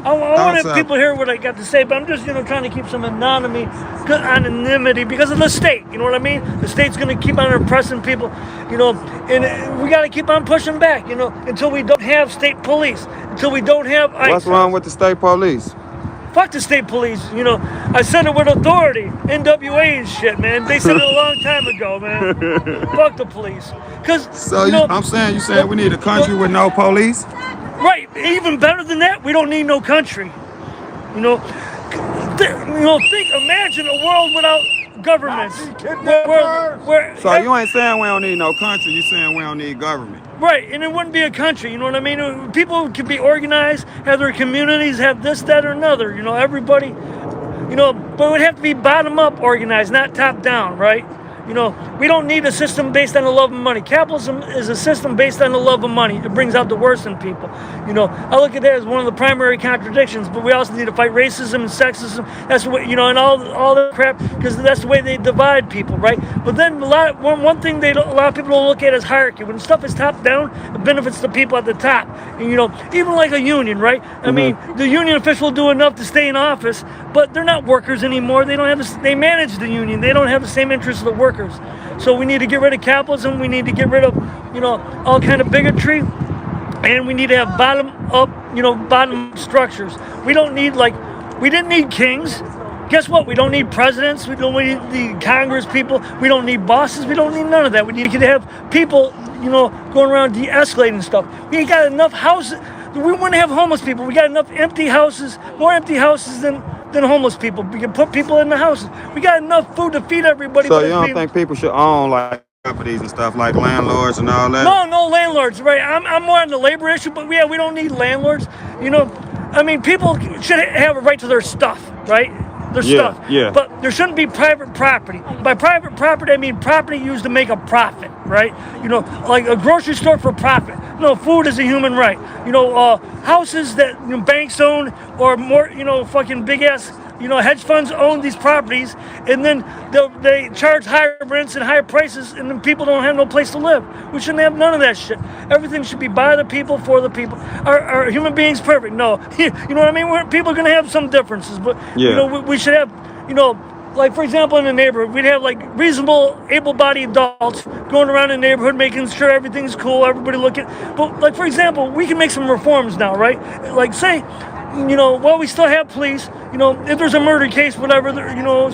I want to have people hear what I got to say, but I'm just, trying to keep some anonymity because of the state. You know what I mean? The state's going to keep on oppressing people, and we got to keep on pushing back, until we don't have state police, until we don't have ICE. What's wrong with the state police? Fuck the state police, I said it with authority. NWA and shit, man. They said it a long time ago, man. Fuck the police. I'm saying, you saying we need a country with no police? Right. Even better than that, we don't need no country. Imagine a world without governments. So you ain't saying we don't need no country, you saying we don't need government. Right, and it wouldn't be a country, you know what I mean? People could be organized, have their communities, have this, that, or another, everybody, but it would have to be bottom-up organized, not top-down, right? We don't need a system based on the love of money. Capitalism is a system based on the love of money. It brings out the worst in people. I look at that as one of the primary contradictions, but we also need to fight racism and sexism. That's what, and all that crap, because that's the way they divide people, right? But then one thing a lot of people don't look at is hierarchy. When stuff is top down, it benefits the people at the top. And, even like a union, right? I mean, the union official will do enough to stay in office, but they're not workers anymore. They manage the union. They don't have the same interests of the workers. So we need to get rid of capitalism. We need to get rid of, all kind of bigotry, and we need to have bottom structures. We didn't need kings. Guess what? We don't need presidents. We don't need the Congress people. We don't need bosses. We don't need none of that. We need to have people, going around de-escalating stuff. We ain't got enough houses. We wouldn't have homeless people. We got enough empty houses, more empty houses than homeless people. We can put people in the houses. We got enough food to feed everybody. So you don't think people should own properties and stuff like landlords and all that? No landlords, right? I'm more on the labor issue, but yeah, we don't need landlords. People should have a right to their stuff, right? Their stuff. Yeah. But there shouldn't be private property. By private property, I mean property used to make a profit, right? Like a grocery store for profit. Food is a human right. Houses that banks own or more, fucking big ass, hedge funds own these properties, and then they charge higher rents and higher prices, and then people don't have no place to live. We shouldn't have none of that shit. Everything should be by the people, for the people. Are human beings perfect? No. You know what I mean? People are going to have some differences, but we should have, like, for example, in the neighborhood, we'd have reasonable, able-bodied adults going around in the neighborhood, making sure everything's cool, everybody looking. But, for example, we can make some reforms now, right? Like, say, we still have police, if there's a murder case, whatever,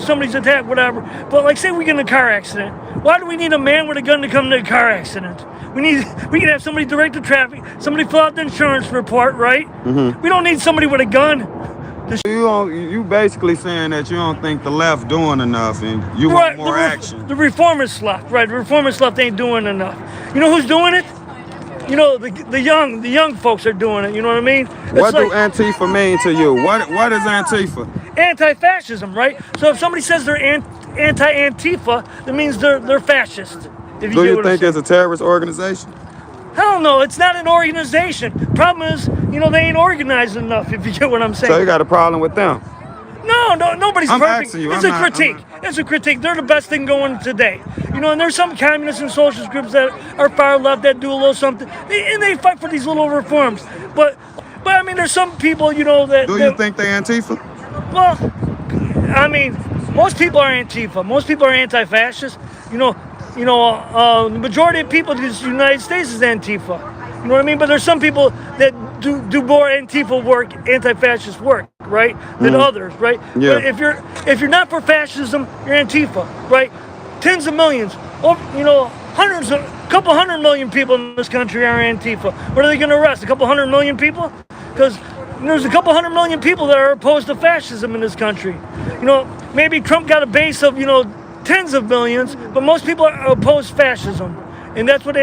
somebody's attacked, whatever. But, say we get in a car accident. Why do we need a man with a gun to come to a car accident? We can have somebody direct the traffic, somebody fill out the insurance report, right? We don't need somebody with a gun. You basically saying that you don't think the left doing enough and you want more action. The reformist left, right? The reformist left ain't doing enough. You know who's doing it? The young folks are doing it. You know what I mean? What do Antifa mean to you? What is Antifa? Anti-fascism, right? So if somebody says they're anti-Antifa, that means they're fascist. Do you think it's a terrorist organization? Hell no, it's not an organization. Problem is, they ain't organized enough, if you get what I'm saying. So you got a problem with them? No, nobody's perfect. It's a critique. It's a critique. They're the best thing going today. And there's some communist and socialist groups that are far left that do a little something, and they fight for these little reforms. But I mean, there's some people, that... Do you think they're Antifa? Well, I mean, most people are Antifa. Most people are anti-fascist. The majority of people in the United States is Antifa. You know what I mean? But there's some people that do more Antifa work, anti-fascist work, right, than others, right? Yeah. But if you're not for fascism, you're Antifa, right? Tens of millions, a couple 100 million people in this country are Antifa. What are they going to arrest? A couple 100 million people? Because there's a couple 100 million people that are opposed to fascism in this country. Maybe Trump got a base of, tens of millions, but most people are opposed to fascism. And that's what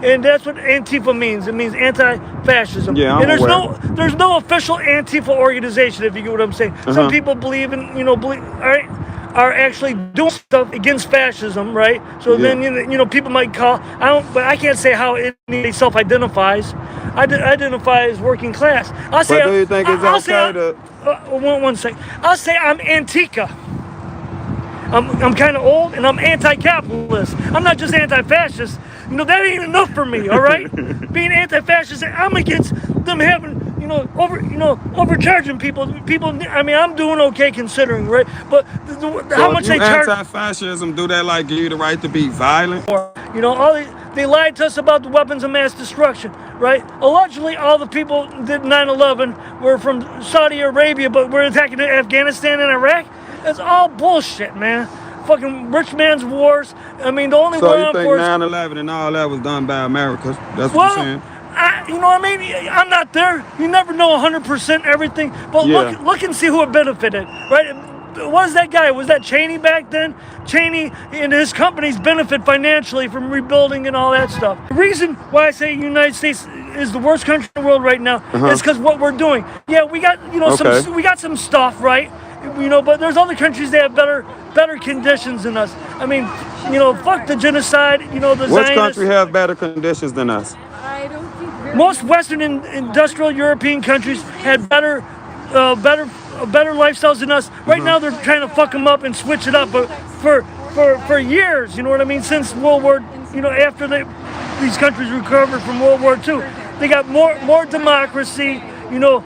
Antifa means. It means anti-fascism. Yeah, and there's no official Antifa organization, if you get what I'm saying. Some people believe in, are actually doing stuff against fascism, right? So then people might call. But I can't say how anybody self-identifies. I identify as working class. I'll say. But do you think it's okay to? One second. I'll say I'm Antica. I'm kind of old, and I'm anti-capitalist. I'm not just anti-fascist. That ain't enough for me, all right? Being anti-fascist, I'm against them having overcharging people. I mean, I'm doing okay considering, right? But how much So they if charge. anti-fascism, do that like give you the right to be violent? They lied to us about the weapons of mass destruction, right? Allegedly, all the people that did 9/11 were from Saudi Arabia, but we're attacking Afghanistan and Iraq. That's all bullshit, man. Fucking rich man's wars. I mean, the only So war you on think force. 9/11 and all that was done by America? That's what Well, you're saying? you know what I mean? I'm not there. You never know 100% everything. But Yeah. look and see who it benefited, right? What was that guy? Was that Cheney back then? Cheney and his companies benefit financially from rebuilding and all that stuff. The reason why I say the United States is the worst country in the world right now is because what we're doing. Yeah, we got Okay. we got some stuff, right? But there's other countries that have better conditions than us. I mean, fuck the genocide. The Which Zionists. country have better conditions than us? I don't think Most Western and industrial European countries had better lifestyles than us. Right now, they're trying to fuck them up and switch it up. But for years, you know what I mean? Since World War, after these countries recovered from World War II, they got more democracy,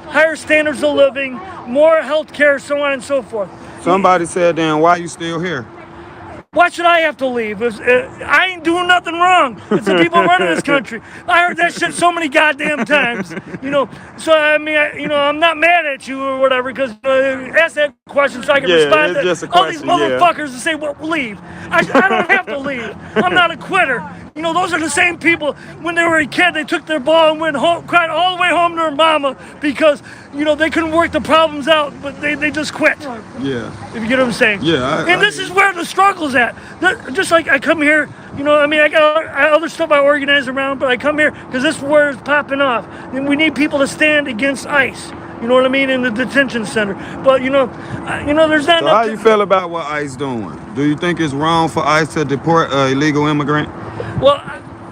higher standards of living, more health care, so on and so forth. Somebody said, then why you still here? Why should I have to leave? I ain't doing nothing wrong. It's the people running this country. I heard that shit so many goddamn times. So I mean, I'm not mad at you or whatever, because ask that question so I can respond it's to just a all these question, yeah. motherfuckers and say, well, leave. I don't have to leave. I'm not a quitter. Those are the same people. When they were a kid, they took their ball and went home, cried all the way home to their mama because they couldn't work the problems out, but they just quit. Yeah. If you get what I'm saying. Yeah. And this is where the struggle's at. Just like I come here, I got other stuff I organize around, but I come here because this is where it's popping off. And we need people to stand against ICE. You know what I mean? In the detention center. But, there's not So how you feel about what ICE doing? Do you think it's wrong for ICE to deport an illegal immigrant? Well,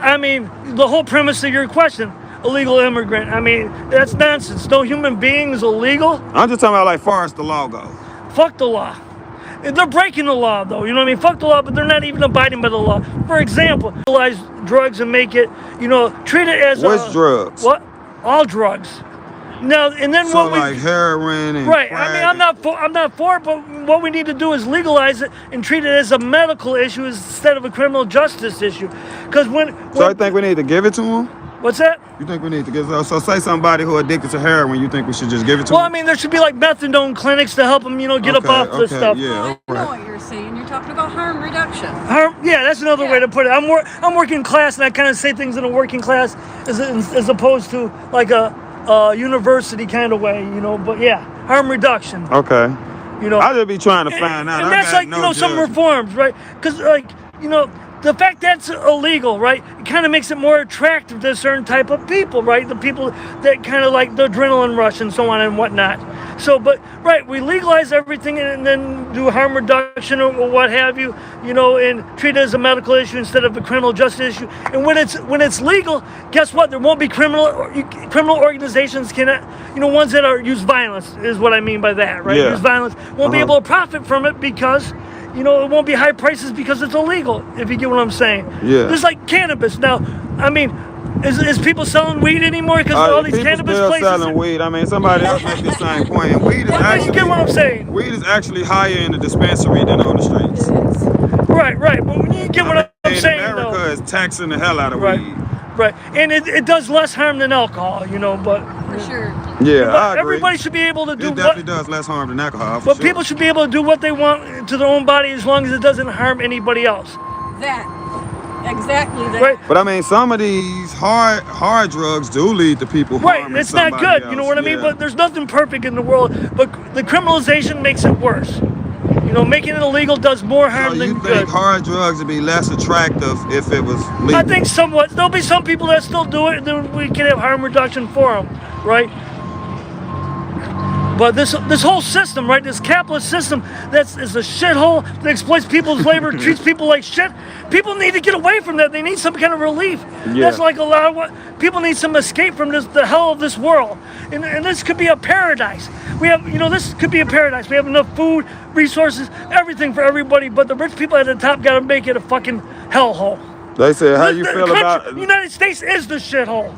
I mean, the whole premise of your question, illegal immigrant, I mean, that's nonsense. No human being is illegal. I'm just talking about like far as the law goes. Fuck the law. They're breaking the law, though. You know what I mean? Fuck the law, but they're not even abiding by the law. For example, legalize drugs and make it, treat it as Which drugs? What? All drugs. Now, and then So what we like heroin and right. crack. I mean, I'm not for it, but what we need to do is legalize it and treat it as a medical issue instead of a criminal justice issue. Because So I think we need to give it to them? what's that? You think we need to give it? So say somebody who addicted to heroin, you think we should just give it to Well, I them? mean, there should be like methadone clinics to help them, get up off this stuff. Yeah, I know right. what you're saying. You're talking about harm reduction. Yeah, that's another way to put it. I'm working class, and I kind of say things in a working class as opposed to like a university kind of way, But yeah, harm reduction. Okay. I just be trying to And- find out. And I that's got like, no some judgment. reforms, right? Because, the fact that's illegal, right, it kind of makes it more attractive to a certain type of people, right? The people that kind of like the adrenaline rush and so on and whatnot. So, but, right, we legalize everything and then do harm reduction or what have you, and treat it as a medical issue instead of a criminal justice issue. And when it's legal, guess what? There won't be criminal organizations ones that use violence is what I mean by that, right? Yeah. Use violence won't be able to profit from it because it won't be high prices because it's illegal, if you get what I'm saying. Yeah. Just like cannabis. Now, I mean, is people selling weed anymore because of all these people cannabis still places? selling weed. I mean, somebody else made the same point. And weed is You get what I'm saying? weed is actually higher in the dispensary than on the streets. Right. But when you get what I'm saying, America though. is taxing the hell out of Right. weed. Right. And it does less harm than alcohol, but For sure. Yeah, but I agree. everybody should be able to do It definitely does less harm than alcohol. For but sure. people should be able to do what they want to their own body as long as it doesn't harm anybody else. That. Exactly that. Right. But I mean, some of these hard drugs do lead to people Right, harming it's not somebody good, you know else. what I mean? Yeah. But there's nothing perfect in the world. But the criminalization makes it worse. Making it illegal does more So harm you than think good. hard drugs would be less attractive if it was legal? I think somewhat. There'll be some people that still do it, and then we can have harm reduction for them, right? But this whole system, right? This capitalist system is a shithole that exploits people's labor, treats people like shit. People need to get away from that. They need some kind of relief. Yeah. That's like a lot of what people need, some escape from the hell of this world. And this could be a paradise. We have, this could be a paradise. We have enough food, resources, everything for everybody. But the rich people at the top got to make it a fucking hellhole. They said, how you The feel country- about the United States is the shithole.